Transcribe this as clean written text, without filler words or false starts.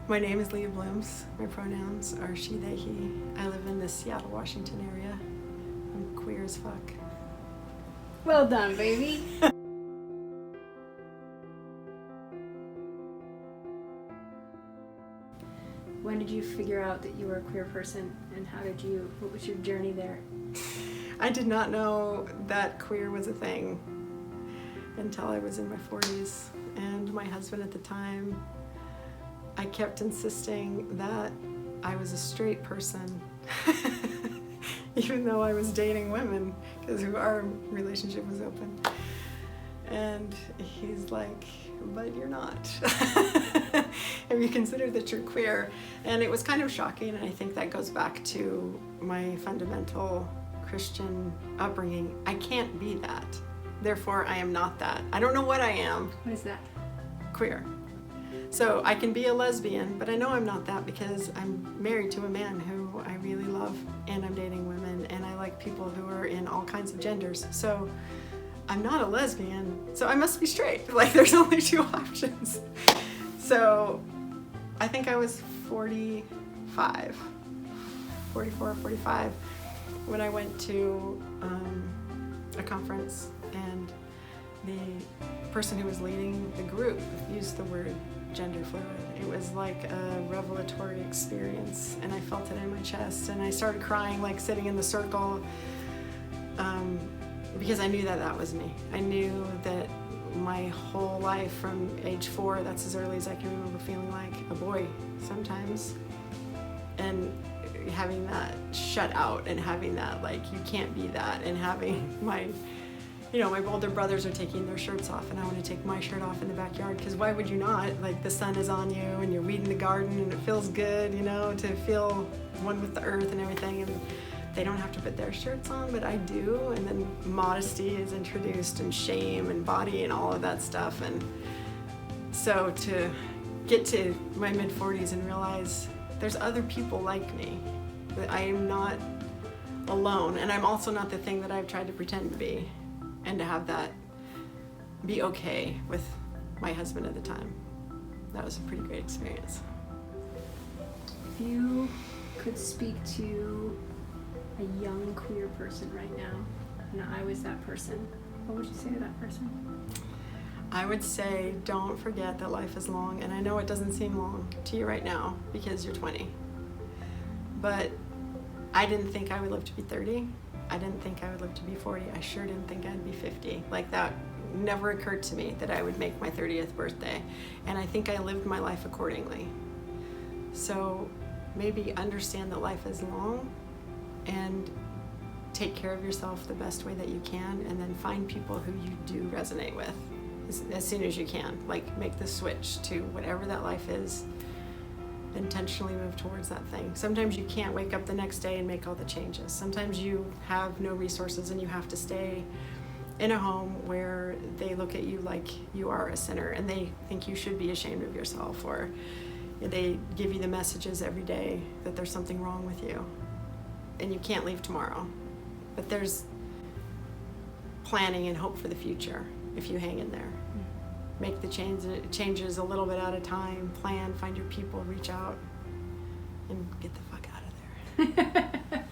My name is Leah Blooms. My pronouns are she, they, he. I live in the Seattle, Washington area. I'm queer as fuck. Well done, baby. When did you figure out that you were a queer person, and what was your journey there? I did not know that queer was a thing until I was in my 40s. And my husband at the time, I kept insisting that I was a straight person, even though I was dating women, because our relationship was open. And he's like, but you're not. Have you considered that you're queer? And it was kind of shocking, and I think that goes back to my fundamental Christian upbringing. I can't be that. Therefore, I am not that. I don't know what I am. What is that? Queer. So I can be a lesbian, but I know I'm not that because I'm married to a man who I really love, and I'm dating women, and I like people who are in all kinds of genders. So I'm not a lesbian, so I must be straight. Like, there's only two options. So I think I was 44 or 45 when I went to a conference, and the person who was leading the group used the word gender fluid. It was like a revelatory experience, and I felt it in my chest, and I started crying, like sitting in the circle, because I knew that that was me. I knew that my whole life from age 4, that's as early as I can remember feeling like a boy sometimes, and having that shut out, and having that, like, you can't be that, and having my older brothers are taking their shirts off, and I want to take my shirt off in the backyard, because why would you not? Like, the sun is on you, and you're weeding the garden, and it feels good, to feel one with the earth and everything, and they don't have to put their shirts on, but I do. And then modesty is introduced, and shame and body and all of that stuff. And so to get to my mid-40s and realize there's other people like me, that I am not alone, and I'm also not the thing that I've tried to pretend to be, and to have that be okay with my husband at the time. That was a pretty great experience. If you could speak to a young queer person right now, and I was that person, what would you say to that person? I would say, don't forget that life is long, and I know it doesn't seem long to you right now because you're 20. But I didn't think I would live to be 30. I didn't think I would live to be 40. I sure didn't think I'd be 50. Like, that never occurred to me that I would make my 30th birthday. And I think I lived my life accordingly. So maybe understand that life is long, and take care of yourself the best way that you can, and then find people who you do resonate with as soon as you can. Like, make the switch to whatever that life is. Intentionally move towards that thing. Sometimes you can't wake up the next day and make all the changes. Sometimes you have no resources, and you have to stay in a home where they look at you like you are a sinner, and they think you should be ashamed of yourself, or they give you the messages every day that there's something wrong with you. And you can't leave tomorrow. But there's planning and hope for the future if you hang in there. Make the changes a little bit at a time, plan, find your people, reach out, and get the fuck out of there.